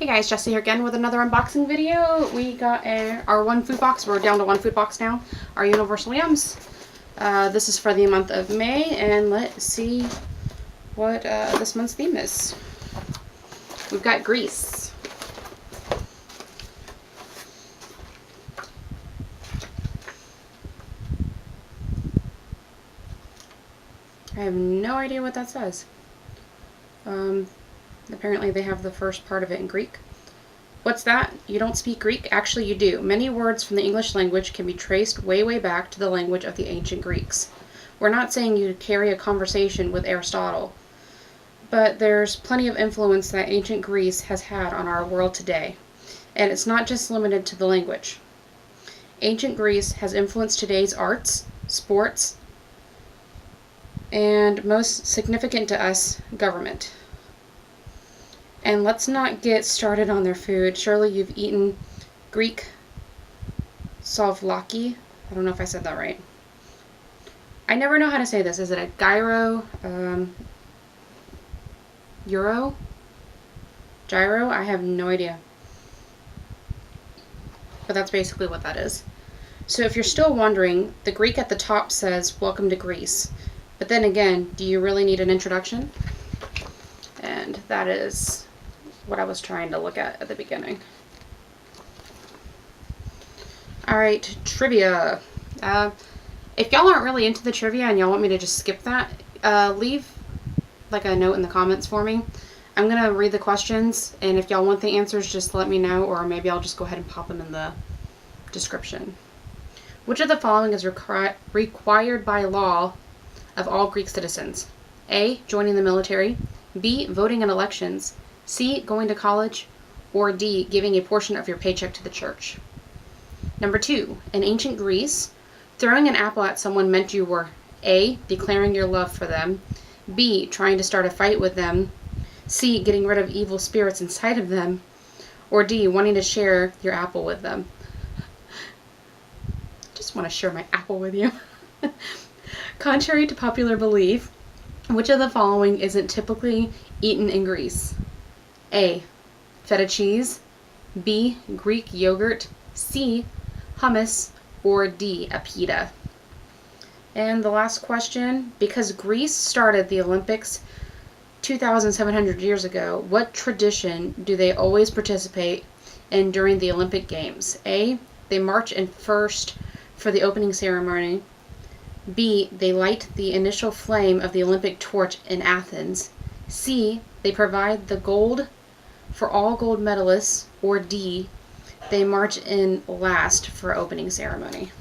Hey guys, Jessie here again with another unboxing video. We got our one food box. We're down to one food box now. Our Universal Yums. This is for the month of May, and let's see what this month's theme is. We've got Grease. I have no idea what that says. Apparently they have the first part of it in Greek. What's that? You don't speak Greek? Actually, you do. Many words from the English language can be traced way back to the language of the ancient Greeks. We're not saying you carry a conversation with Aristotle, but there's plenty of influence that ancient Greece has had on our world today. And it's not just limited to the language. Ancient Greece has influenced today's arts, sports, and most significant to us, government. And let's not get started on their food. Surely you've eaten Greek souvlaki. I don't know if I said that right. I never know how to say this. Is it a gyro? Gyro? I have no idea. But that's basically what that is. So if you're still wondering, the Greek at the top says, "Welcome to Greece." But then again, do you really need an introduction? And that is what I was trying to look at the beginning. Alright, trivia. If y'all aren't really into the trivia and y'all want me to just skip that, leave like a note in the comments for me. I'm going to read the questions, and if y'all want the answers, just let me know, or maybe I'll just go ahead and pop them in the description. Which of the following is required by law of all Greek citizens? A. Joining the military. B. Voting in elections. C. Going to college. Or D. Giving a portion of your paycheck to the church. Number 2. In ancient Greece, throwing an apple at someone meant you were A. Declaring your love for them. B. Trying to start a fight with them. C. Getting rid of evil spirits inside of them. Or D. Wanting to share your apple with them. Just want to share my apple with you. Contrary to popular belief, which of the following isn't typically eaten in Greece? A. Feta cheese. B. Greek yogurt. C. Hummus. Or D. A pita. And the last question, because Greece started the Olympics 2,700 years ago, what tradition do they always participate in during the Olympic Games? A. They march in first for the opening ceremony. B. They light the initial flame of the Olympic torch in Athens. C. They provide the gold for all gold medalists. Or D. They march in last for opening ceremony.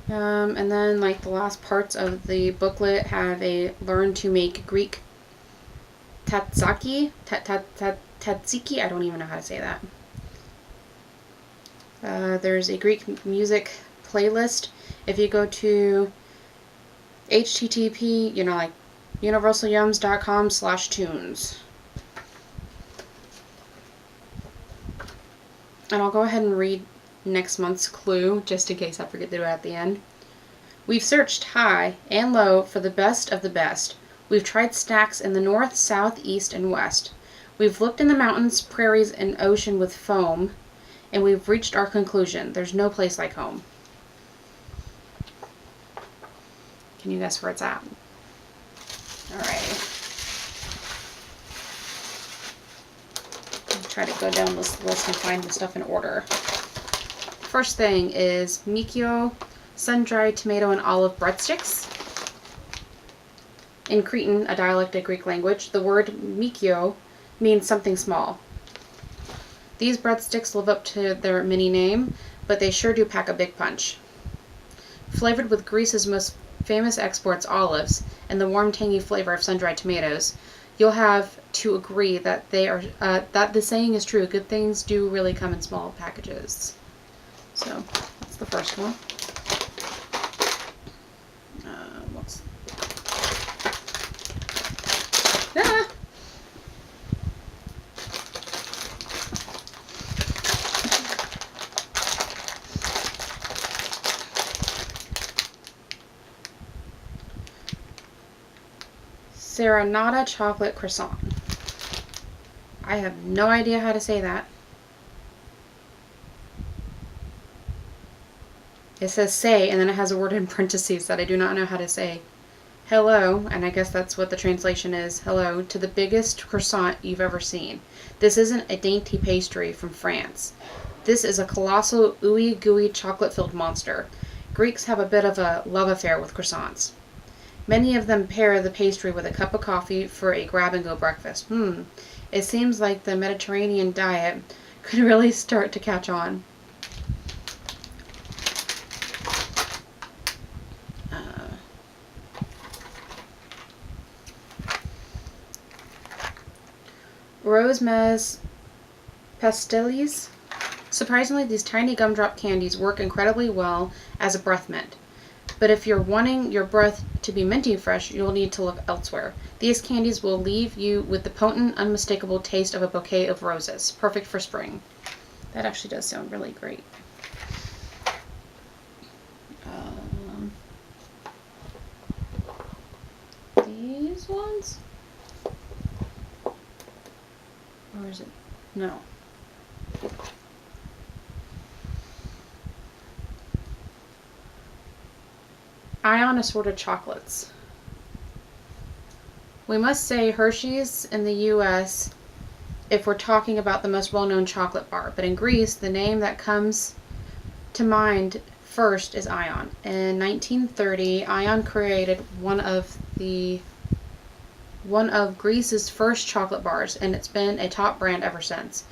And then like the last parts of the booklet have a learn to make Greek tatsiki. I don't even know how to say that. There's a Greek music playlist. If you go to http, like universalyums.com/tunes. And I'll go ahead and read next month's clue, just in case I forget to do it at the end. We've searched high and low for the best of the best. We've tried snacks in the north, south, east, and west. We've looked in the mountains, prairies, and ocean with foam, and we've reached our conclusion. There's no place like home. Can you guess where it's at? Alright. Try to go down this list and find the stuff in order. First thing is mikio, sun-dried tomato and olive breadsticks. In Cretan, a dialect of Greek language, the word mikio means something small. These breadsticks live up to their mini name, but they sure do pack a big punch. Flavored with Greece's most famous exports, olives, and the warm, tangy flavor of sun-dried tomatoes, you'll have to agree that that the saying is true. Good things do really come in small packages. So that's the first one. Ah! Serenata chocolate croissant. I have no idea how to say that. It says say, and then it has a word in parentheses that I do not know how to say. Hello, and I guess that's what the translation is, hello, to the biggest croissant you've ever seen. This isn't a dainty pastry from France. This is a colossal, ooey gooey chocolate-filled monster. Greeks have a bit of a love affair with croissants. Many of them pair the pastry with a cup of coffee for a grab-and-go breakfast. It seems like the Mediterranean diet could really start to catch on. Rose Mez Pastilles. Surprisingly, these tiny gumdrop candies work incredibly well as a breath mint. But if you're wanting your breath to be minty fresh, you'll need to look elsewhere. These candies will leave you with the potent, unmistakable taste of a bouquet of roses. Perfect for spring. That actually does sound really great. These ones? Or is it? No. Ion assorted chocolates. We must say Hershey's in the US if we're talking about the most well-known chocolate bar, but in Greece, the name that comes to mind first is Ion. In 1930, Ion created one of Greece's first chocolate bars, and it's been a top brand ever since.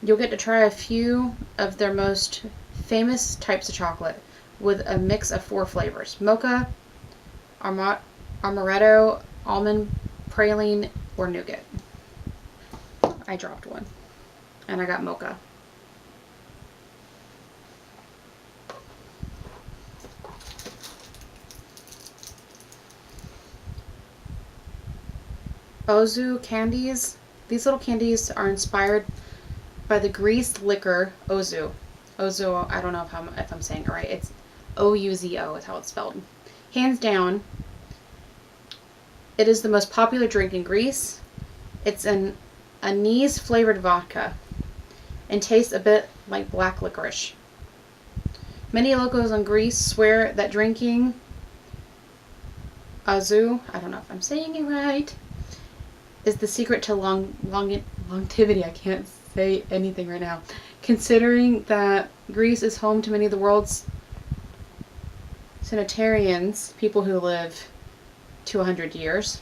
You'll get to try a few of their most famous types of chocolate with a mix of 4 flavors: mocha, amaretto, almond, praline, or nougat. I dropped one, and I got mocha. Ozu candies. These little candies are inspired by the greased liquor Ozu. Ozu, I don't know if I'm saying it right. It's O-U-Z-O is how it's spelled. Hands down, it is the most popular drink in Greece. It's an anise flavored vodka and tastes a bit like black licorice. Many locals in Greece swear that drinking Ozu, I don't know if I'm saying it right, is the secret to longevity. I can't say anything right now. Considering that Greece is home to many of the world's centenarians, people who live to 100 years,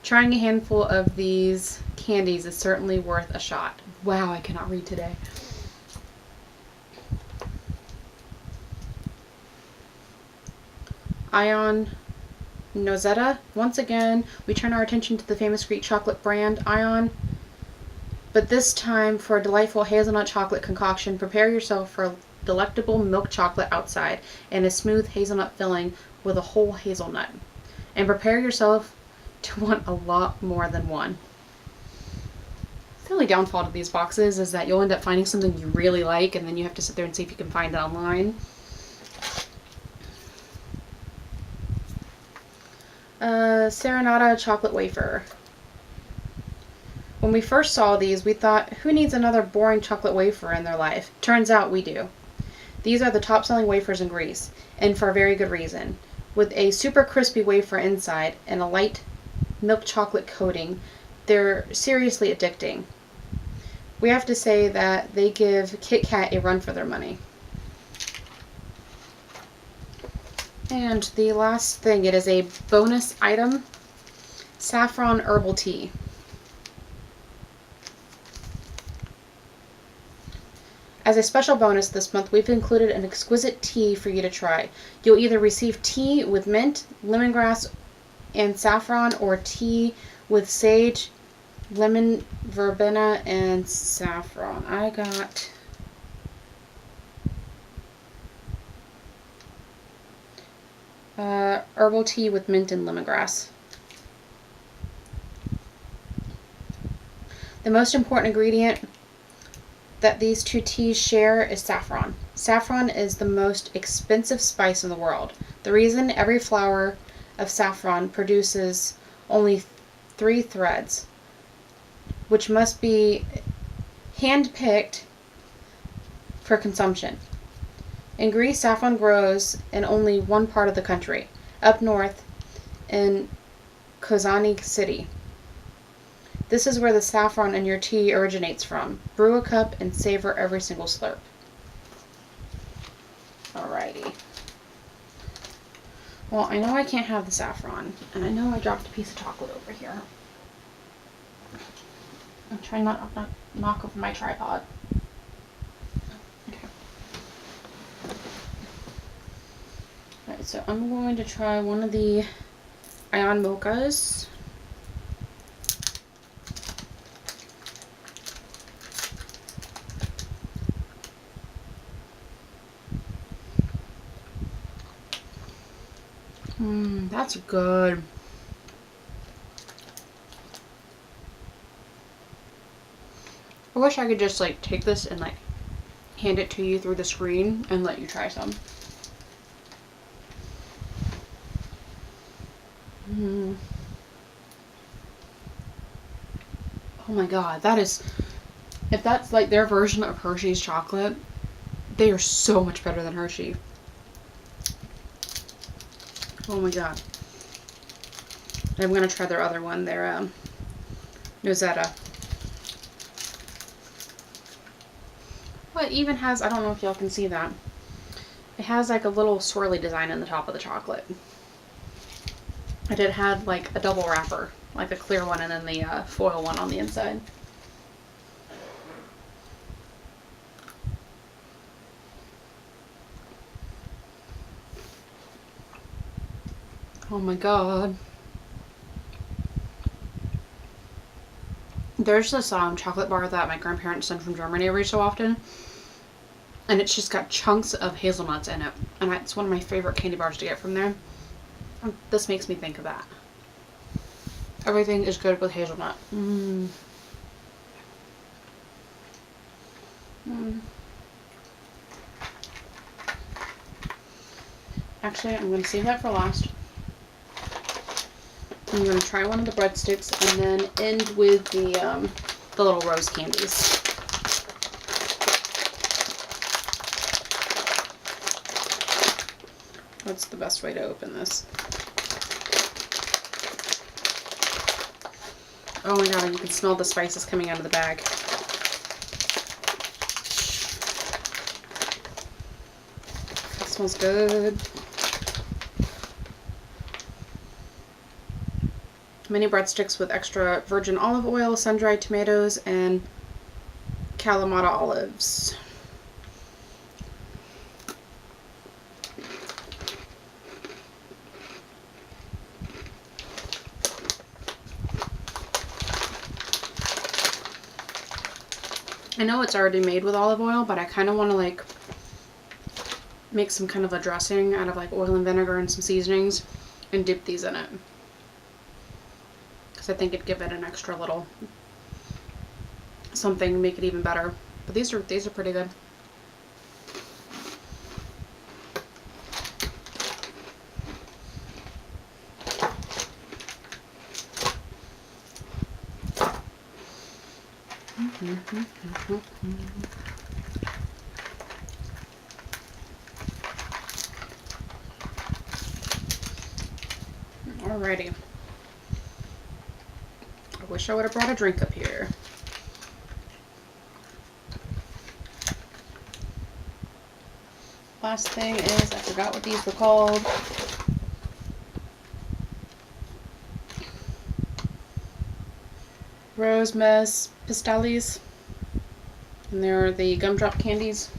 trying a handful of these candies is certainly worth a shot. Wow, I cannot read today. Ion Nozetta. Once again, we turn our attention to the famous Greek chocolate brand Ion, but this time for a delightful hazelnut chocolate concoction. Prepare yourself for a delectable milk chocolate outside and a smooth hazelnut filling with a whole hazelnut. And prepare yourself to want a lot more than one. The only downfall to these boxes is that you'll end up finding something you really like, and then you have to sit there and see if you can find it online. Serenata chocolate wafer. When we first saw these, we thought, who needs another boring chocolate wafer in their life? Turns out we do. These are the top selling wafers in Greece, and for a very good reason. With a super crispy wafer inside and a light milk chocolate coating, they're seriously addicting. We have to say that they give Kit Kat a run for their money. And the last thing, it is a bonus item, saffron herbal tea. As a special bonus this month, we've included an exquisite tea for you to try. You'll either receive tea with mint, lemongrass, and saffron, or tea with sage, lemon, verbena, and saffron. I got herbal tea with mint and lemongrass. The most important ingredient that these two teas share is saffron. Saffron is the most expensive spice in the world. The reason every flower of saffron produces only 3 threads, which must be hand-picked for consumption. In Greece, saffron grows in only one part of the country, up north in Kozani City. This is where the saffron in your tea originates from. Brew a cup and savor every single slurp. Alrighty. Well, I know I can't have the saffron, and I know I dropped a piece of chocolate over here. I'm trying not to knock over my tripod. Okay. Alright, so I'm going to try one of the Ion mochas. That's good. I wish I could just like take this and like hand it to you through the screen and let you try some. Oh my god, that is, if that's like their version of Hershey's chocolate, they are so much better than Hershey. Oh my god. I'm gonna try their other one, their Nozetta. Well, it even has, I don't know if y'all can see that. It has like a little swirly design in the top of the chocolate. And it had like a double wrapper, like a clear one and then the foil one on the inside. Oh my god. There's this chocolate bar that my grandparents send from Germany every so often. And it's just got chunks of hazelnuts in it. And it's one of my favorite candy bars to get from there. And this makes me think of that. Everything is good with hazelnut. Actually, I'm going to save that for last. I'm going to try one of the breadsticks and then end with the little rose candies. What's the best way to open this? Oh my god, you can smell the spices coming out of the bag. That smells good. Mini breadsticks with extra virgin olive oil, sun-dried tomatoes, and Kalamata olives. I know it's already made with olive oil, but I kind of want to like make some kind of a dressing out of like oil and vinegar and some seasonings and dip these in it. I think it'd give it an extra little something, make it even better. But these are pretty good. Alrighty. I wish I would have brought a drink up here. Last thing is, I forgot what these were called. Rose Mess Pistales. And they're the gumdrop candies.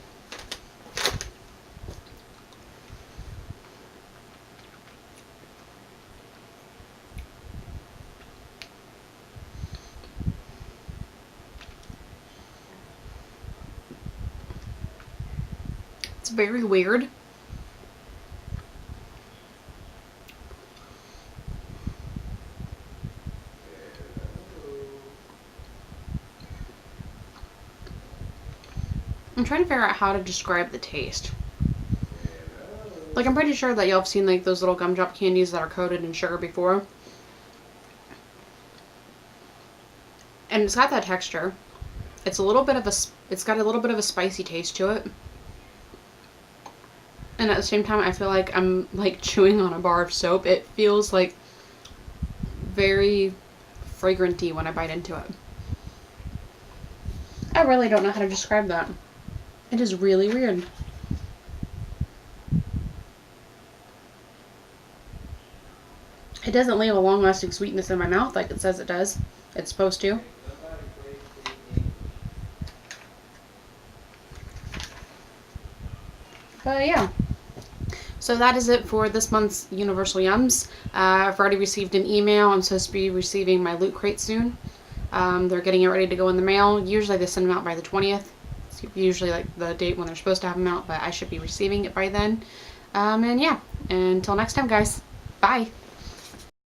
It's very weird. I'm trying to figure out how to describe the taste. Like, I'm pretty sure that y'all have seen like those little gumdrop candies that are coated in sugar before. And it's got that texture. It's got a little bit of a spicy taste to it. And at the same time, I feel like I'm like chewing on a bar of soap. It feels like very fragranty when I bite into it. I really don't know how to describe that. It is really weird. It doesn't leave a long-lasting sweetness in my mouth like it says it does. It's supposed to. But yeah. So that is it for this month's Universal Yums. I've already received an email. I'm supposed to be receiving my Loot Crate soon. They're getting it ready to go in the mail. Usually they send them out by the 20th. It's usually like the date when they're supposed to have them out, but I should be receiving it by then. And yeah, until next time, guys. Bye.